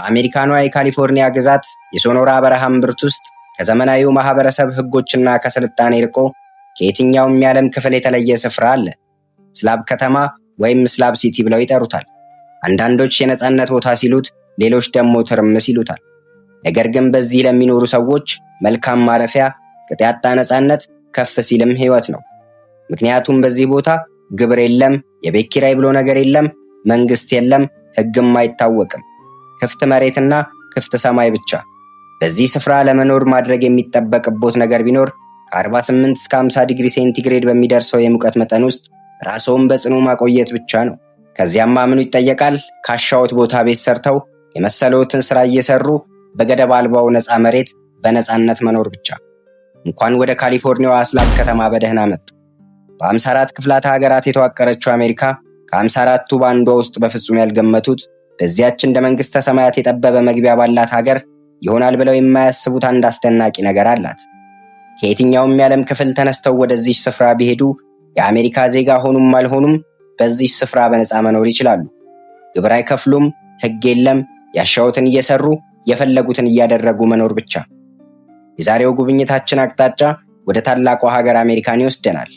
በአሜሪካኗ የካሊፎርኒያ ግዛት የሶኖራ በረሃ እምብርት ውስጥ ከዘመናዊው ማህበረሰብ ህጎችና ከስልጣኔ ርቆ ከየትኛውም የዓለም ክፍል የተለየ ስፍራ አለ። ስላብ ከተማ ወይም ስላብ ሲቲ ብለው ይጠሩታል። አንዳንዶች የነጻነት ቦታ ሲሉት፣ ሌሎች ደግሞ ትርምስ ይሉታል። ነገር ግን በዚህ ለሚኖሩ ሰዎች መልካም ማረፊያ፣ ቅጥ ያጣ ነጻነት፣ ከፍ ሲልም ህይወት ነው። ምክንያቱም በዚህ ቦታ ግብር የለም፣ የቤት ኪራይ ብሎ ነገር የለም፣ መንግስት የለም፣ ህግም አይታወቅም። ክፍት መሬትና ክፍት ሰማይ ብቻ። በዚህ ስፍራ ለመኖር ማድረግ የሚጠበቅቦት ነገር ቢኖር ከ48 እስከ 50 ዲግሪ ሴንቲግሬድ በሚደርሰው የሙቀት መጠን ውስጥ ራስዎን በጽኑ ማቆየት ብቻ ነው። ከዚያማ ምኑ ይጠየቃል? ካሻዎት ቦታ ቤት ሰርተው የመሰሎትን ስራ እየሰሩ በገደብ አልባው ነፃ መሬት በነፃነት መኖር ብቻ። እንኳን ወደ ካሊፎርኒያዋ ስላብ ከተማ በደህና መጡ። በ54 ክፍላተ ሀገራት የተዋቀረችው አሜሪካ ከ54ቱ በአንዷ ውስጥ በፍጹም ያልገመቱት በዚያች እንደ መንግስተ ሰማያት የጠበበ መግቢያ ባላት ሀገር ይሆናል ብለው የማያስቡት አንድ አስደናቂ ነገር አላት። ከየትኛውም የዓለም ክፍል ተነስተው ወደዚህ ስፍራ ቢሄዱ የአሜሪካ ዜጋ ሆኑም አልሆኑም በዚህ ስፍራ በነፃ መኖር ይችላሉ። ግብር አይከፍሉም፣ ህግ የለም፣ ያሻውትን እየሰሩ የፈለጉትን እያደረጉ መኖር ብቻ። የዛሬው ጉብኝታችን አቅጣጫ ወደ ታላቋ ሀገር አሜሪካን ይወስደናል።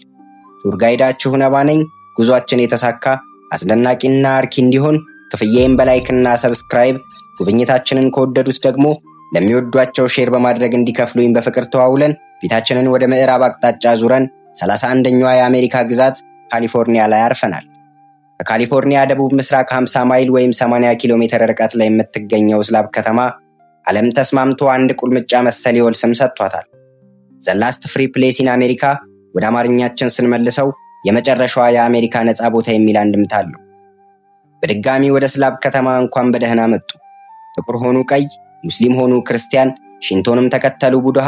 ቱር ጋይዳችሁ ነባ ነኝ። ጉዟችን የተሳካ አስደናቂና አርኪ እንዲሆን ክፍያዬን በላይክና ሰብስክራይብ፣ ጉብኝታችንን ከወደዱት ደግሞ ለሚወዷቸው ሼር በማድረግ እንዲከፍሉኝ በፍቅር ተዋውለን ፊታችንን ወደ ምዕራብ አቅጣጫ ዙረን 31ኛዋ የአሜሪካ ግዛት ካሊፎርኒያ ላይ አርፈናል። ከካሊፎርኒያ ደቡብ ምስራቅ 50 ማይል ወይም 80 ኪሎ ሜትር ርቀት ላይ የምትገኘው ስላብ ከተማ ዓለም ተስማምቶ አንድ ቁልምጫ መሰል የወል ስም ሰጥቷታል። ዘ ላስት ፍሪ ፕሌስ ኢን አሜሪካ ወደ አማርኛችን ስንመልሰው የመጨረሻዋ የአሜሪካ ነፃ ቦታ የሚል አንድምታ አለው። በድጋሚ ወደ ስላብ ከተማ እንኳን በደህና መጡ። ጥቁር ሆኑ ቀይ፣ ሙስሊም ሆኑ ክርስቲያን፣ ሽንቶንም ተከተሉ ቡድሃ፣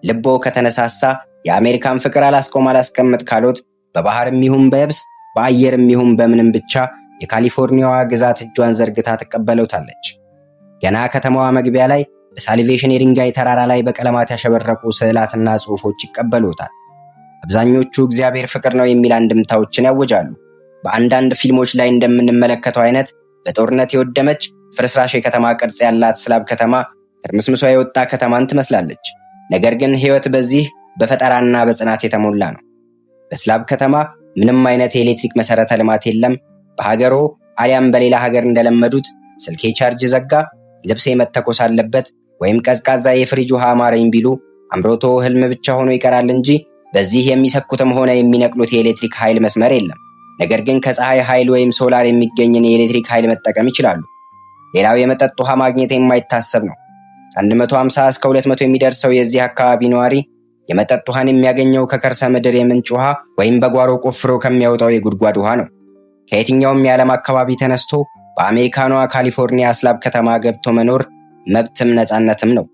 ልቦ ከተነሳሳ የአሜሪካን ፍቅር አላስቆም አላስቀምጥ ካሎት በባህርም ይሁን በየብስ በአየርም ይሁን በምንም ብቻ የካሊፎርኒያዋ ግዛት እጇን ዘርግታ ትቀበለውታለች። ገና ከተማዋ መግቢያ ላይ በሳሊቬሽን የድንጋይ ተራራ ላይ በቀለማት ያሸበረቁ ስዕላትና ጽሑፎች ይቀበሉታል። አብዛኞቹ እግዚአብሔር ፍቅር ነው የሚል አንድምታዎችን ያወጃሉ። በአንዳንድ ፊልሞች ላይ እንደምንመለከተው አይነት በጦርነት የወደመች ፍርስራሽ የከተማ ቅርጽ ያላት ስላብ ከተማ ትርምስምሷ የወጣ ከተማን ትመስላለች። ነገር ግን ህይወት በዚህ በፈጠራና በጽናት የተሞላ ነው። በስላብ ከተማ ምንም አይነት የኤሌክትሪክ መሰረተ ልማት የለም። በሀገሮ አሊያም በሌላ ሀገር እንደለመዱት ስልኬ ቻርጅ ዘጋ፣ ልብሴ መተኮስ አለበት ወይም ቀዝቃዛ የፍሪጅ ውሃ አማረኝ ቢሉ አምሮቶ ህልም ብቻ ሆኖ ይቀራል እንጂ በዚህ የሚሰኩትም ሆነ የሚነቅሉት የኤሌክትሪክ ኃይል መስመር የለም። ነገር ግን ከፀሐይ ኃይል ወይም ሶላር የሚገኝን የኤሌክትሪክ ኃይል መጠቀም ይችላሉ። ሌላው የመጠጥ ውሃ ማግኘት የማይታሰብ ነው። 150 እስከ 200 የሚደርሰው የዚህ አካባቢ ነዋሪ የመጠጥ ውሃን የሚያገኘው ከከርሰ ምድር የምንጭ ውሃ ወይም በጓሮ ቆፍሮ ከሚያወጣው የጉድጓድ ውሃ ነው። ከየትኛውም የዓለም አካባቢ ተነስቶ በአሜሪካኗ ካሊፎርኒያ ስላብ ከተማ ገብቶ መኖር መብትም ነፃነትም ነው።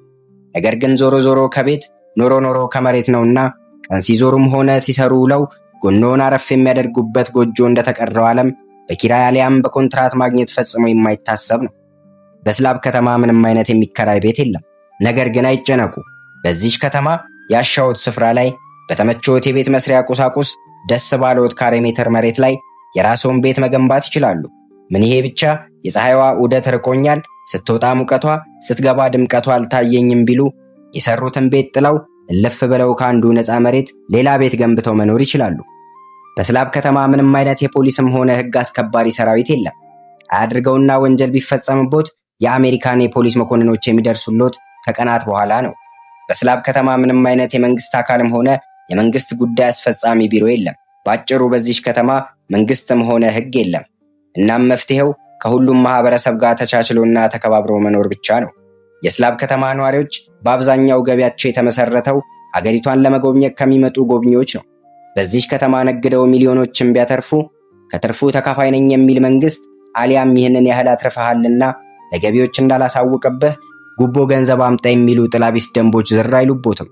ነገር ግን ዞሮ ዞሮ ከቤት ኖሮ ከመሬት ነውና ቀን ሲዞሩም ሆነ ሲሰሩ ውለው ጎኖን አረፍ የሚያደርጉበት ጎጆ እንደተቀረው ዓለም በኪራይ አሊያም በኮንትራት ማግኘት ፈጽሞ የማይታሰብ ነው። በስላብ ከተማ ምንም አይነት የሚከራይ ቤት የለም። ነገር ግን አይጨነቁ። በዚህ ከተማ ያሻውት ስፍራ ላይ በተመቾት የቤት መስሪያ ቁሳቁስ ደስ ባለዎት ካሬ ሜትር መሬት ላይ የራስዎን ቤት መገንባት ይችላሉ። ምን ይሄ ብቻ የፀሐይዋ ዑደት ርቆኛል፣ ስትወጣ ሙቀቷ፣ ስትገባ ድምቀቷ አልታየኝም ቢሉ የሰሩትን ቤት ጥለው እልፍ ብለው ከአንዱ ነፃ መሬት ሌላ ቤት ገንብተው መኖር ይችላሉ። በስላብ ከተማ ምንም አይነት የፖሊስም ሆነ ህግ አስከባሪ ሰራዊት የለም። አያድርገውና ወንጀል ቢፈጸምቦት የአሜሪካን የፖሊስ መኮንኖች የሚደርሱሎት ከቀናት በኋላ ነው። በስላብ ከተማ ምንም አይነት የመንግስት አካልም ሆነ የመንግስት ጉዳይ አስፈጻሚ ቢሮ የለም። ባጭሩ በዚህ ከተማ መንግስትም ሆነ ህግ የለም። እናም መፍትሄው ከሁሉም ማህበረሰብ ጋር ተቻችሎና ተከባብሮ መኖር ብቻ ነው። የስላብ ከተማ ነዋሪዎች በአብዛኛው ገቢያቸው የተመሰረተው አገሪቷን ለመጎብኘት ከሚመጡ ጎብኚዎች ነው። በዚህ ከተማ ነግደው ሚሊዮኖችን ቢያተርፉ ከትርፉ ተካፋይ ነኝ የሚል መንግስት አሊያም ይህንን ያህል አትርፈሃልና ለገቢዎች እንዳላሳውቅብህ ጉቦ ገንዘብ አምጣ የሚሉ ጥላቢስ ደንቦች ዝር አይሉቦትም።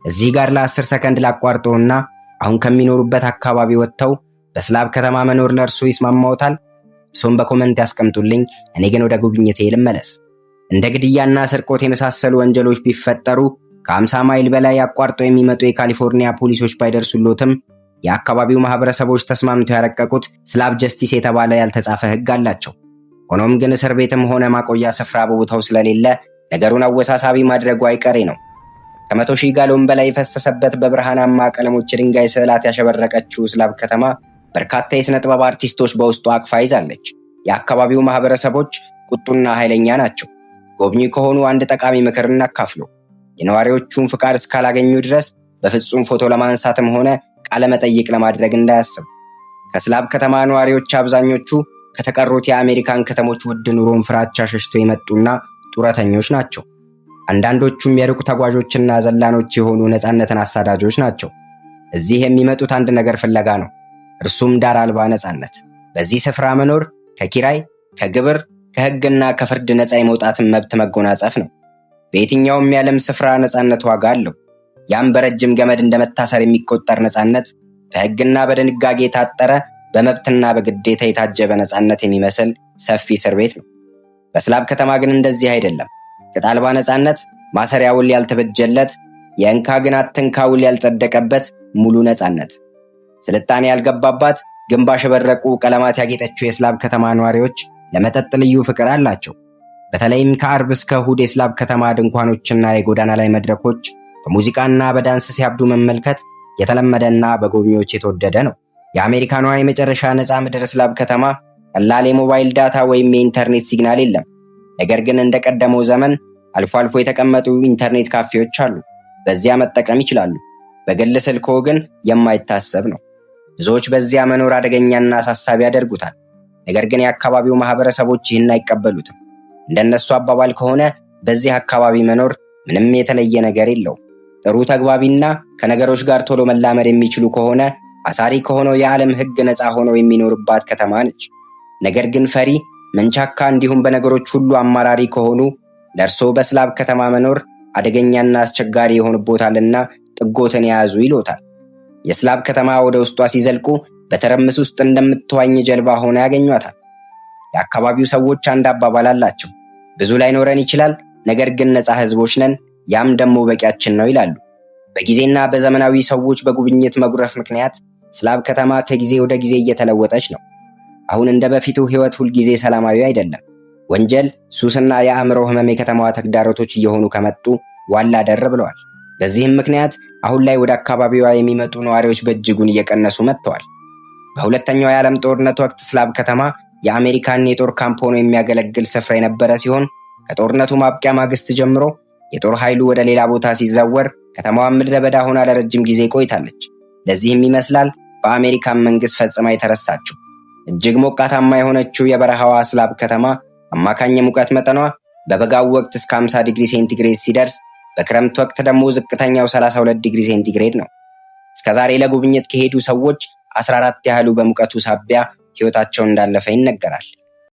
እዚህ ጋር ለ10 ሰከንድ ላቋርጠውና አሁን ከሚኖሩበት አካባቢ ወጥተው በስላብ ከተማ መኖር ለእርሱ ይስማማዎታል? እሱም በኮመንት ያስቀምጡልኝ። እኔ ግን ወደ ጉብኝቴ ልመለስ። እንደ ግድያና ስርቆት የመሳሰሉ ወንጀሎች ቢፈጠሩ ከ50 ማይል በላይ አቋርጠው የሚመጡ የካሊፎርኒያ ፖሊሶች ባይደርሱሎትም የአካባቢው ማህበረሰቦች ተስማምተው ያረቀቁት ስላብ ጀስቲስ የተባለ ያልተጻፈ ህግ አላቸው። ሆኖም ግን እስር ቤትም ሆነ ማቆያ ስፍራ በቦታው ስለሌለ ነገሩን አወሳሳቢ ማድረጉ አይቀሬ ነው። ከ100 ሺህ ጋሎን በላይ የፈሰሰበት በብርሃናማ ቀለሞች የድንጋይ ስዕላት ያሸበረቀችው ስላብ ከተማ በርካታ የሥነ ጥበብ አርቲስቶች በውስጡ አቅፋ ይዛለች። የአካባቢው ማህበረሰቦች ቁጡና ኃይለኛ ናቸው። ጎብኚ ከሆኑ አንድ ጠቃሚ ምክር እናካፍሎ። የነዋሪዎቹን ፍቃድ እስካላገኙ ድረስ በፍጹም ፎቶ ለማንሳትም ሆነ ቃለ መጠይቅ ለማድረግ እንዳያስቡ። ከስላብ ከተማ ነዋሪዎች አብዛኞቹ ከተቀሩት የአሜሪካን ከተሞች ውድ ኑሮን ፍራቻ ሸሽቶ የመጡና ጡረተኞች ናቸው። አንዳንዶቹም የሩቅ ተጓዦችና ዘላኖች የሆኑ ነፃነትን አሳዳጆች ናቸው። እዚህ የሚመጡት አንድ ነገር ፍለጋ ነው። እርሱም ዳር አልባ ነፃነት። በዚህ ስፍራ መኖር ከኪራይ፣ ከግብር፣ ከሕግና ከፍርድ ነፃ የመውጣትን መብት መጎናጸፍ ነው። በየትኛውም የዓለም ስፍራ ነፃነት ዋጋ አለው። ያም በረጅም ገመድ እንደመታሰር የሚቆጠር ነፃነት፣ በሕግና በድንጋጌ የታጠረ በመብትና በግዴታ የታጀበ ነፃነት የሚመስል ሰፊ እስር ቤት ነው። በስላብ ከተማ ግን እንደዚህ አይደለም። ቅጥ አልባ ነፃነት፣ ማሰሪያ ውል ያልተበጀለት፣ የእንካ ግን አትንካ ውል ያልጸደቀበት ሙሉ ነፃነት። ስልጣኔ ያልገባባት ግንብ ያሸበረቁ ቀለማት ያጌጠችው የስላብ ከተማ ነዋሪዎች ለመጠጥ ልዩ ፍቅር አላቸው። በተለይም ከአርብ እስከ እሁድ የስላብ ከተማ ድንኳኖችና የጎዳና ላይ መድረኮች በሙዚቃና በዳንስ ሲያብዱ መመልከት የተለመደና በጎብኚዎች የተወደደ ነው። የአሜሪካኗ የመጨረሻ ነፃ ምድር ስላብ ከተማ ቀላል የሞባይል ዳታ ወይም የኢንተርኔት ሲግናል የለም። ነገር ግን እንደቀደመው ዘመን አልፎ አልፎ የተቀመጡ ኢንተርኔት ካፌዎች አሉ። በዚያ መጠቀም ይችላሉ። በግል ስልኮ ግን የማይታሰብ ነው። ብዙዎች በዚያ መኖር አደገኛና አሳሳቢ ያደርጉታል። ነገር ግን የአካባቢው ማህበረሰቦች ይህን አይቀበሉትም። እንደነሱ አባባል ከሆነ በዚህ አካባቢ መኖር ምንም የተለየ ነገር የለውም። ጥሩ ተግባቢና ከነገሮች ጋር ቶሎ መላመድ የሚችሉ ከሆነ አሳሪ ከሆነው የዓለም ሕግ ነፃ ሆነው የሚኖርባት ከተማ ነች። ነገር ግን ፈሪ፣ መንቻካ እንዲሁም በነገሮች ሁሉ አማራሪ ከሆኑ ለእርሶ በስላብ ከተማ መኖር አደገኛና አስቸጋሪ ይሆንቦታልና ጥጎትን የያዙ ይሎታል። የስላብ ከተማ ወደ ውስጧ ሲዘልቁ በተረምስ ውስጥ እንደምትዋኝ ጀልባ ሆነ ያገኟታል። የአካባቢው ሰዎች አንድ አባባል አላቸው። ብዙ ላይኖረን ይችላል፣ ነገር ግን ነፃ ህዝቦች ነን፣ ያም ደግሞ በቂያችን ነው ይላሉ። በጊዜና በዘመናዊ ሰዎች በጉብኝት መጉረፍ ምክንያት ስላብ ከተማ ከጊዜ ወደ ጊዜ እየተለወጠች ነው። አሁን እንደ በፊቱ ህይወት ሁልጊዜ ሰላማዊ አይደለም። ወንጀል፣ ሱስና የአእምሮ ህመም የከተማዋ ተግዳሮቶች እየሆኑ ከመጡ ዋላ ደር ብለዋል። በዚህም ምክንያት አሁን ላይ ወደ አካባቢዋ የሚመጡ ነዋሪዎች በእጅጉን እየቀነሱ መጥተዋል። በሁለተኛው የዓለም ጦርነት ወቅት ስላብ ከተማ የአሜሪካን የጦር ካምፕ ሆኖ የሚያገለግል ስፍራ የነበረ ሲሆን ከጦርነቱ ማብቂያ ማግስት ጀምሮ የጦር ኃይሉ ወደ ሌላ ቦታ ሲዛወር ከተማዋን ምድረ በዳ ሆና ለረጅም ጊዜ ቆይታለች። ለዚህም ይመስላል በአሜሪካን መንግስት ፈጽማ የተረሳችው። እጅግ ሞቃታማ የሆነችው የበረሃዋ ስላብ ከተማ አማካኝ የሙቀት መጠኗ በበጋው ወቅት እስከ 50 ዲግሪ ሴንቲግሬድ ሲደርስ በክረምት ወቅት ደግሞ ዝቅተኛው 32 ዲግሪ ሴንቲግሬድ ነው። እስከዛሬ ለጉብኝት ከሄዱ ሰዎች 14 ያህሉ በሙቀቱ ሳቢያ ሕይወታቸው እንዳለፈ ይነገራል።